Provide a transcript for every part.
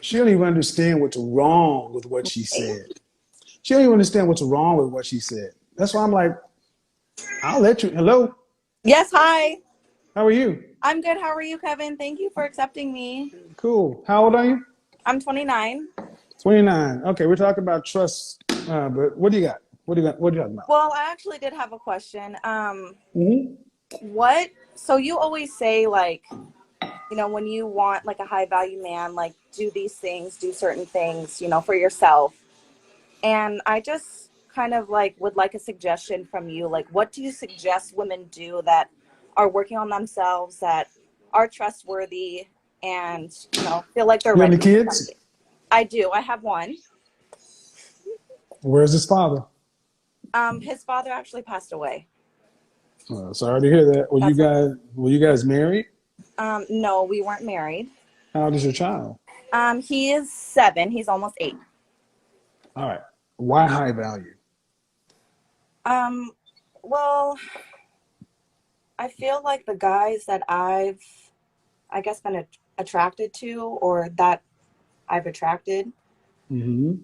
She don't even understand what's wrong with what she said. She don't even understand what's wrong with what she said. That's why I'm like, I'll let you. Hello, Yes, hi. how are you? I'm good. How are you, Kevin? Thank you for accepting me. Cool. How old are you? I'm 29. 29. Okay, we're talking about trust. But what do you got? What do you got? What are you talking about? Well, I actually did have a question. Hmm. So you always say like, when you want like a high value man, like do these things, do certain things, for yourself. And I just kind of like would like a suggestion from you. Like, what do you suggest women do that are working on themselves, that are trustworthy and, feel like they're You have any ready for kids? something? I do. I have one. Where's his father? His father actually passed away. Sorry to hear that. That's Were you guys married? No, we weren't married. How old is your child? He is 7. He's almost 8. All right. Why high value? Um, well, I feel like the guys that I guess, been attracted to, or that I've attracted, Hmm.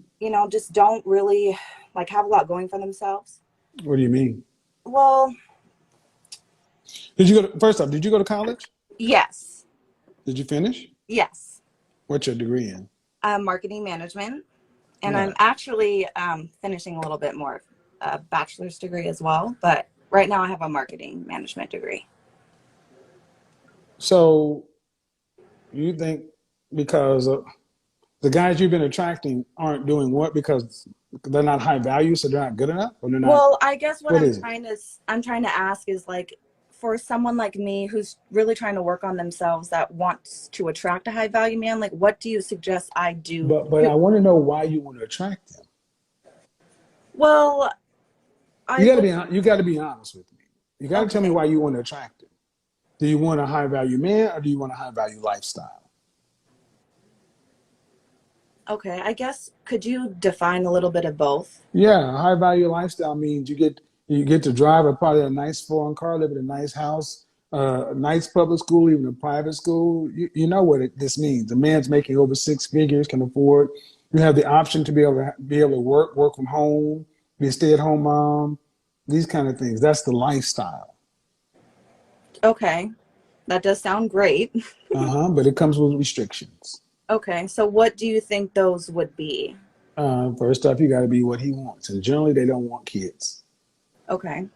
just don't really like have a lot going for themselves. What do you mean? Well, First off, did you go to college? yes, Did you finish? yes. What's your degree in? Marketing management, and All I'm right. actually finishing a little bit more, a bachelor's degree as well. But right now, I have a marketing management degree. So you think because the guys you've been attracting aren't doing what? Because they're not high value, so they're not good enough, or they're not. Well, I guess what What is it? I'm trying to ask is like, for someone like me who's really trying to work on themselves, that wants to attract a high value man, like what do you suggest I do? But I want to know why you want to attract them. Well, I would. You got to be honest with me. You got to tell me Okay. why you want to attract them. Do you want a high value man or do you want a high value lifestyle? Okay. I guess could you define a little bit of both? Yeah, a high value lifestyle means you get to drive probably a nice foreign car, live in a nice house, a nice public school, even a private school. You know what this means. A man's making over 6 figures, can afford. You have the option to be able to work from home, be a stay at home mom, these kind of things. That's the lifestyle. Okay. That does sound great. But it comes with restrictions. Okay. So what do you think those would be? First off, you got to be what he wants, and generally they don't want kids. Okay.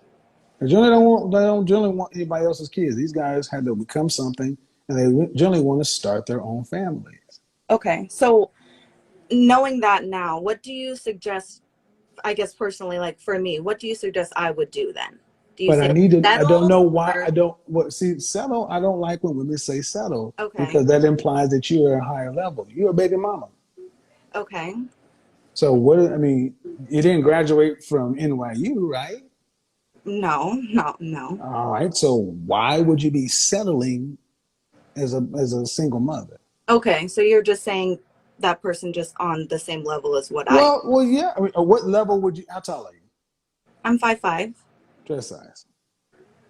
They don't generally want anybody else's kids. These guys had to become something, and they generally want to start their own families. Okay. So knowing that now, what do you suggest, I guess personally, like for me, what do you suggest I would do then? Do you But say I don't settle know why or I don't, what, see, settle, I don't like when women say settle okay. because that implies that you are a higher level. You're a baby mama. Okay. So I mean, you didn't graduate from NYU, right? No, no, no. All right. So why would you be settling as a single mother? Okay, so you're just saying that person just on the same level as what I am. Well, yeah. I mean, what level would you, how tall are you? I'm 5'5", Dress size.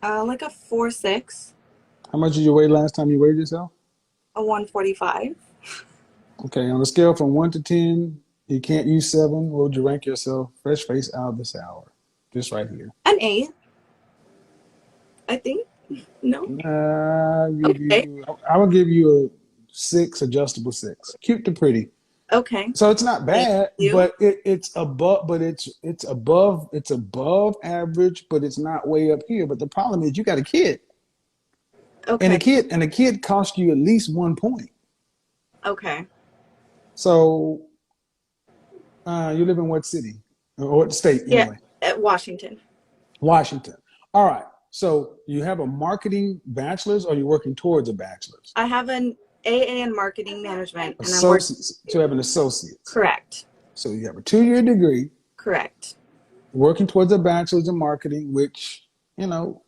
like a 4'6", How much did you weigh last time you weighed yourself? a 145, Okay, on a scale from 1 to 10, you can't use 7. What would you rank yourself? Fresh face out of this hour. Just right here. an 8, I think. No. Okay. I will give you a 6, adjustable 6. Cute to pretty. Okay. So it's not Thank bad, you. but it's above average, but it's not way up here. But the problem is you got a kid. Okay. And a kid costs you at least 1 point. Okay. So you live in what city? Or what state Yeah, anyway? at Washington. Washington. All right. So you have a marketing bachelor's or you're working towards a bachelor's? I have an AA in marketing management, and I'm working. Associates. So you have an associate's. Correct. So you have a 2 year degree, Correct. working towards a bachelor's in marketing, which, you know,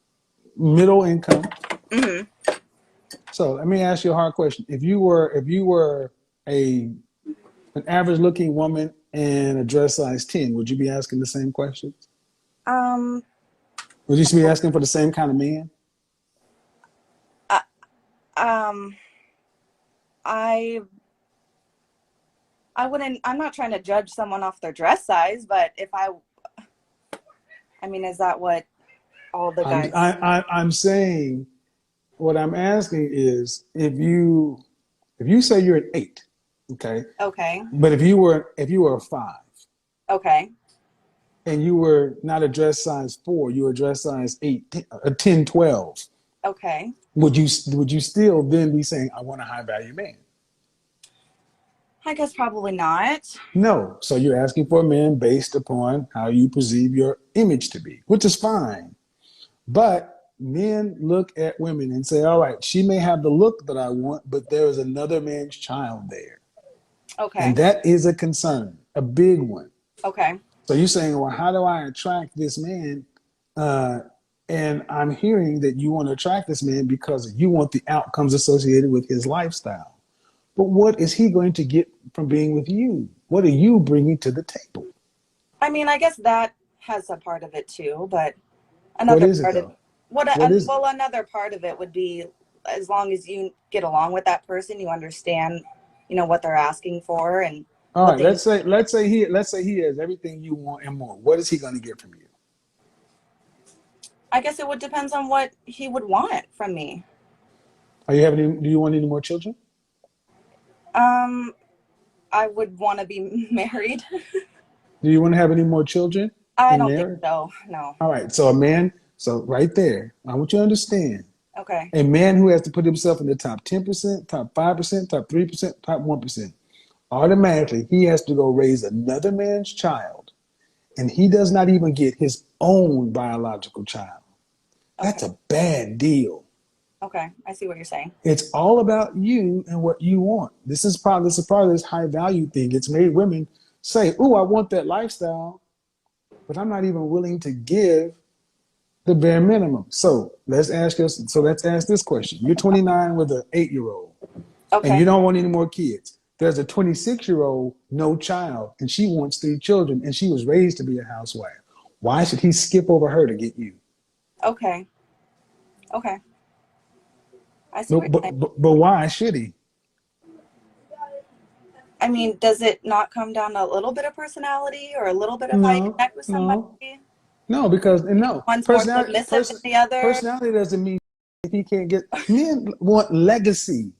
middle income. Hmm. So let me ask you a hard question. If you were a an average looking woman and a dress size 10, would you be asking the same questions? Um. Would you be asking for the same kind of man? Uh, um. I I'm not trying to judge someone off their dress size, but I mean, is that what all the guys? I'm saying, what I'm asking is, if you say you're an 8, okay, Okay. but if you were a 5, Okay. and you were not a dress size 4, you were a dress size 8, a 10, 12, Okay. would you still then be saying, I want a high value man? I guess probably not. No. So you're asking for a man based upon how you perceive your image to be, which is fine. But men look at women and say, all right, she may have the look that I want, but there is another man's child there. And Okay. that is a concern, a big one. Okay. So you're saying, well, how do I attract this man? Uh, and I'm hearing that you want to attract this man because you want the outcomes associated with his lifestyle. But what is he going to get from being with you? What are you bringing to the table? I mean, I guess that has a part of it too, but What another is it part of though? What is it? well, another part of it would be as long as you get along with that person, you understand, what they're asking for and All what right, they. let's say he has everything you want and more. What is he going to get from you? I guess it would depend on what he would want from me. Do you want any more children? Um, I would want to be married. Do you want to have any more children I and don't think marry? so. No. All right, so a man, so right there, I want you to understand, Okay. a man who has to put himself in the top 10%, top 5%, top 3%, top 1%, automatically he has to go raise another man's child, and he does not even get his own biological child. That's Okay. a bad deal. Okay. I see what you're saying. It's all about you and what you want. This is part of this high value thing. It's made women say, "Oh, I want that lifestyle, but I'm not even willing to give the bare minimum." So let's ask this question. You're 29 with an 8-year-old, and Okay. you don't want any more kids. There's a 26-year-old, no child, and she wants 3 children, and she was raised to be a housewife. Why should he skip over her to get you? Okay. Okay. I see No, what you're saying. but why should he? I mean, does it not come down to a little bit of personality or a little bit of how you No, connect with somebody? no. No, because no One's more personality. submissive than the other. Personality doesn't mean if he can't get. Men want legacy.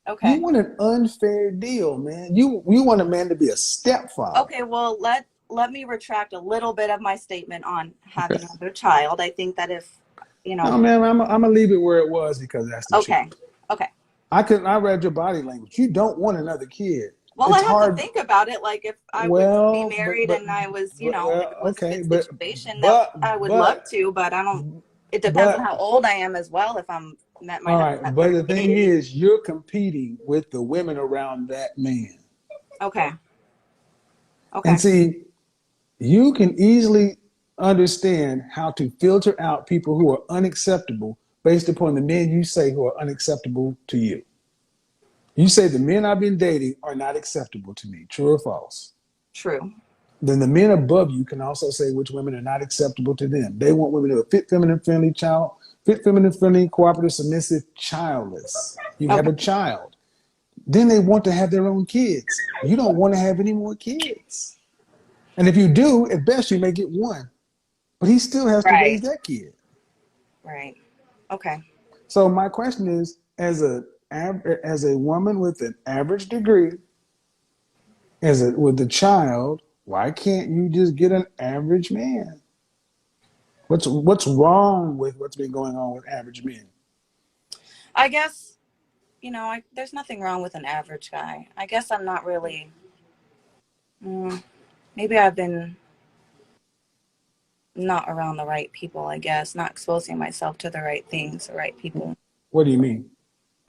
You Okay. want an unfair deal, man. You want a man to be a stepfather. Okay, well, let me retract a little bit of my statement on Okay. having another child. I think that if, you No, know, man. I'm gonna leave it where it was because that's the truth. okay. Okay. I read your body language. You don't want another kid. Well, I It's had to hard. think about it. Like if I would be Well, married and I was, if well, it was a okay, good situation, that but I would love but to, but I don't, it depends on but how old I am as well. If I'm met my all husband right. at But the thing 38. is, you're competing with the women around that man. Okay. And Okay. see, you can easily understand how to filter out people who are unacceptable based upon the men you say who are unacceptable to you. You say the men I've been dating are not acceptable to me. True or false? True. Then the men above you can also say which women are not acceptable to them. They want women who are fit, feminine friendly, cooperative, submissive, childless. You have Okay. a child. Then they want to have their own kids. You don't want to have any more kids. And if you do, at best you may get one, but he still has to raise Right. that kid. Right. Okay. So my question is, as a woman with an average degree, with a child, why can't you just get an average man? What's wrong with what's been going on with average men? I guess, there's nothing wrong with an average guy. I guess I'm not really, maybe I've been not around the right people, I guess, not exposing myself to the right things, the right people. What do you mean?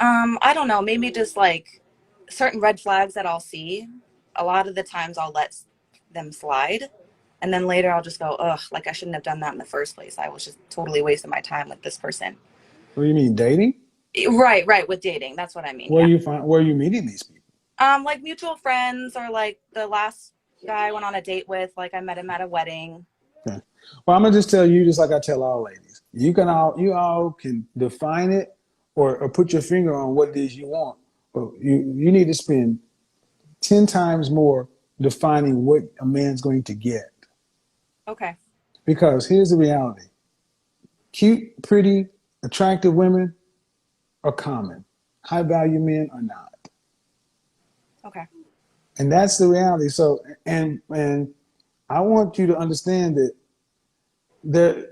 I don't know, maybe just like certain red flags that I'll see. A lot of the times I'll let them slide. And then later I'll just go, ugh, like I shouldn't have done that in the first place. I was just totally wasting my time with this person. What do you mean dating? Right, with dating. That's what I mean. Yeah. Where are you meeting these people? Like mutual friends or like the last guy I went on a date with, like I met him at a wedding. Okay. Well, I'm gonna just tell you, just like I tell all ladies, you all can define it or put your finger on what it is you want, but you need to spend 10 times more defining what a man's going to get. Okay. Because here's the reality. Cute, pretty, attractive women are common. High value men are not. Okay. And that's the reality. So, and I want you to understand that there,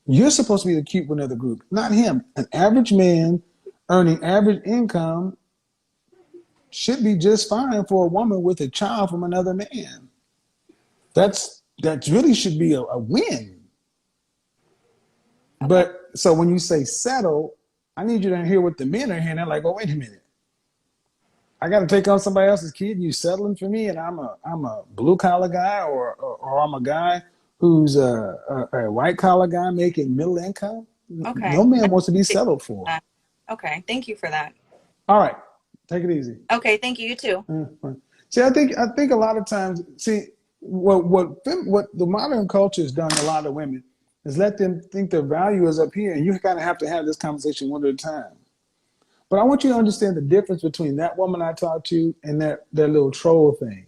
you're supposed to be the cute one of the group, not him. An average man earning average income should be just fine for a woman with a child from another man. That really should be a win. Okay. But so when you say settle, I need you to hear what the men are hearing. They're like, oh, wait a minute. I got to take on somebody else's kid. You settling for me, and I'm a blue collar guy, or I'm a guy who's a white collar guy making middle income. Okay. No man wants to be settled for. Okay. Thank you for that. All right, take it easy. Okay. Thank you. You too. See, I think a lot of times, see what the modern culture has done to a lot of women is let them think their value is up here, and you kind of have to have this conversation one at a time. But I want you to understand the difference between that woman I talked to and that little troll thing.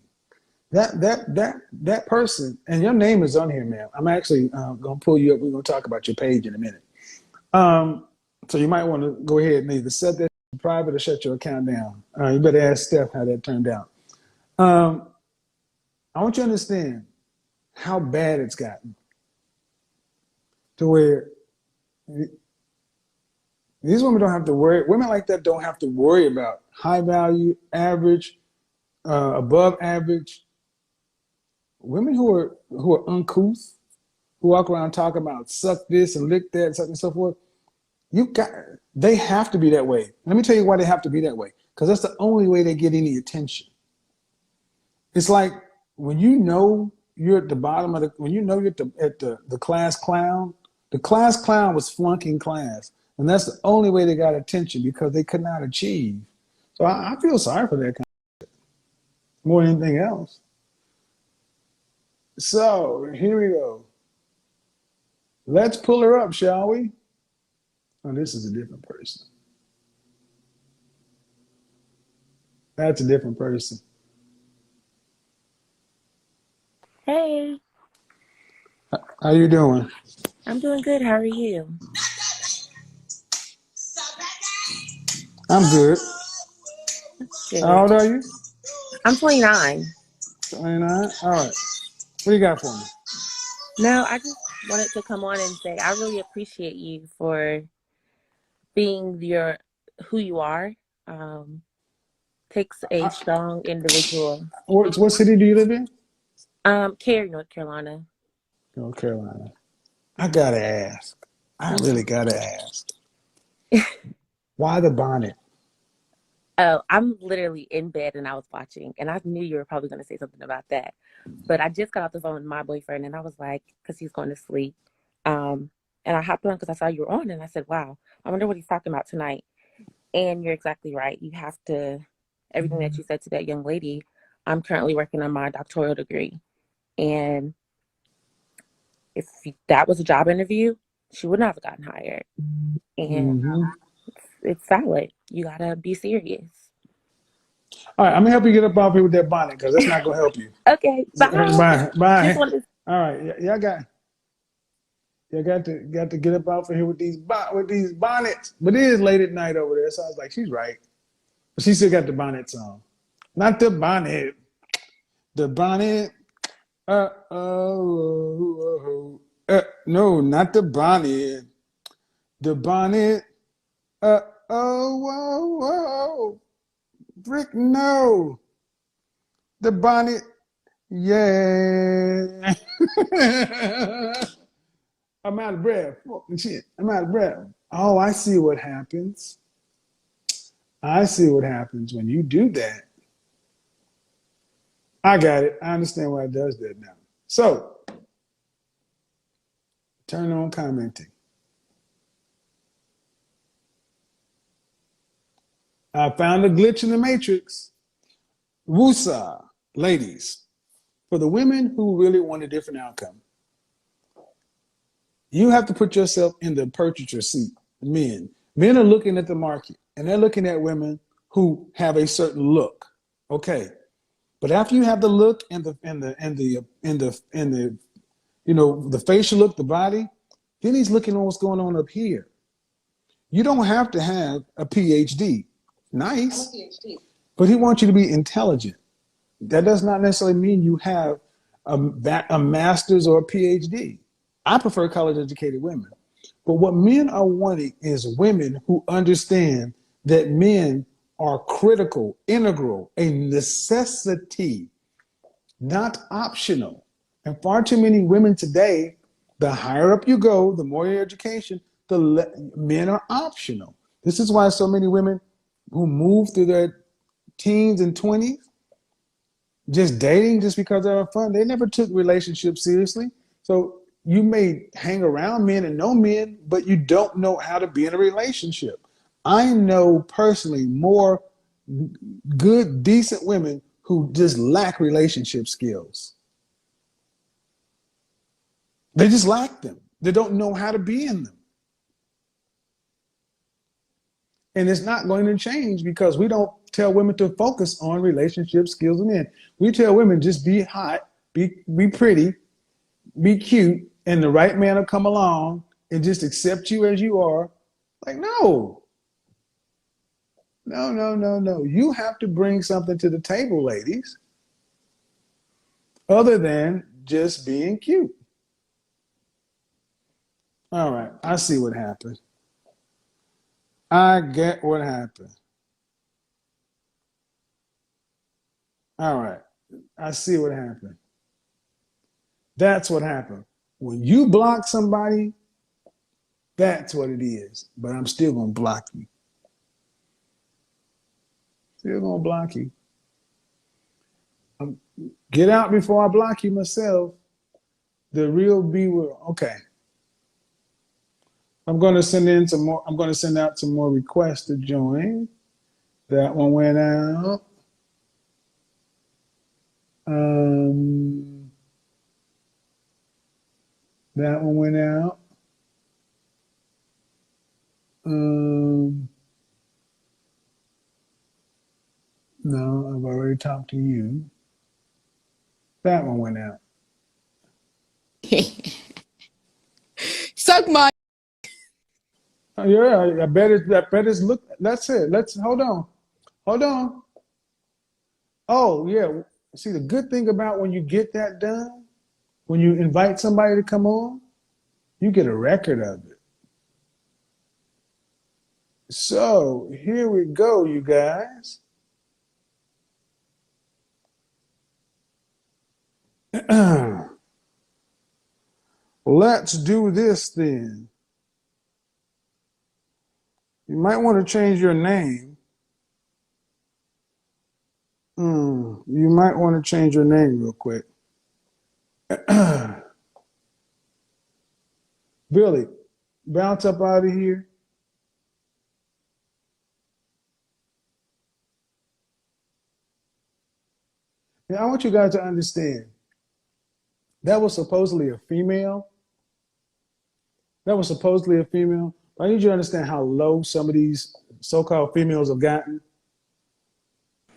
That person, and your name is on here, man. I'm actually gonna pull you up. We're gonna talk about your page in a minute. So you might want to go ahead and either set that private or shut your account down. You better ask Steph how that turned out. I want you to understand how bad it's gotten to where these women don't have to worry. Women like that don't have to worry about high value, average, above average. Women who are uncouth, who walk around talking about suck this and lick that, and such and so forth. They have to be that way. Let me tell you why they have to be that way. Because that's the only way they get any attention. It's like when you know you're at the bottom of when you know you're at the class clown. The class clown was flunking class. And that's the only way they got attention because they could not achieve. So I feel sorry for that kind of shit more than anything else. So here we go. Let's pull her up, shall we? Oh, this is a different person. That's a different person. Hey, How you doing? I'm doing good. How are you? I'm good. How Good. old are you? I'm 29. 29? All right. What do you got for me? No, I just wanted to come on and say I really appreciate you for being who you are. Takes a strong individual. What city do you live in? Cary, North Carolina. North Carolina. I gotta ask. I really gotta ask. Why the bonnet? Oh, I'm literally in bed and I was watching, and I knew you were probably going to say something about that. But I just got off the phone with my boyfriend, and I was like, because he's going to sleep. And I hopped on because I saw you were on, and I said, wow, I wonder what he's talking about tonight. And you're exactly right. You have to, everything that you said to that young lady, I'm currently working on my doctoral degree. And if that was a job interview, she would not have gotten hired. And it's valid. You got to be serious. All right, I'm gonna help you get up off here with that bonnet because that's not gonna help you. Okay, bye. Bye. To... All right, y'all got to get up off of here with these bonnets. But it is late at night over there, so I was like, she's right. But she still got the bonnets on. Not the bonnet. The bonnet. No, not the bonnet. The bonnet. Whoa. Brick, no. The bonnet. Yeah. I'm out of breath. Shit, I'm out of breath. Oh, I see what happens. I see what happens when you do that. I got it. I understand why it does that now. So, turn on commenting. I found a glitch in the matrix. Wusa, ladies, for the women who really want a different outcome, you have to put yourself in the purchaser seat. Men are looking at the market and they're looking at women who have a certain look. Okay. But after you have the look and the the facial look, the body, then he's looking on what's going on up here. You don't have to have a PhD. Nice. But he wants you to be intelligent. That does not necessarily mean you have a master's or a PhD. I prefer college educated women. But what men are wanting is women who understand that men are critical, integral, a necessity, not optional. And far too many women today, the higher up you go, the more your education, men are optional. This is why so many women who move through their teens and 20s, just dating just because they have fun, they never took relationships seriously. So you may hang around men and know men, but you don't know how to be in a relationship. I know personally more good, decent women who just lack relationship skills. They just lack them. They don't know how to be in them. And it's not going to change because we don't tell women to focus on relationship skills with men. We tell women just be hot, be pretty, be cute, and the right man will come along and just accept you as you are. Like, no. No. You have to bring something to the table, ladies, other than just being cute. All right, I see what happened. I get what happened. All right, I see what happened. That's what happened. When you block somebody, that's what it is. But I'm still going to block you. Still going to block you. Get out before I block you myself. The real B will. Okay. I'm going to send in some more. I'm going to send out some more requests to join. That one went out. That one went out. No, I've already talked to you. That one went out. Suck my. Yeah, I bet it's look. That's it. Let's hold on. Hold on. Oh, yeah. See, the good thing about when you get that done, when you invite somebody to come on, you get a record of it. So here we go, you guys. Let's do this then. You might want to change your name. You might want to change your name real quick. Billy, bounce up out of here. Now, I want you guys to understand that was supposedly a female. But I need you to understand how low some of these so-called females have gotten.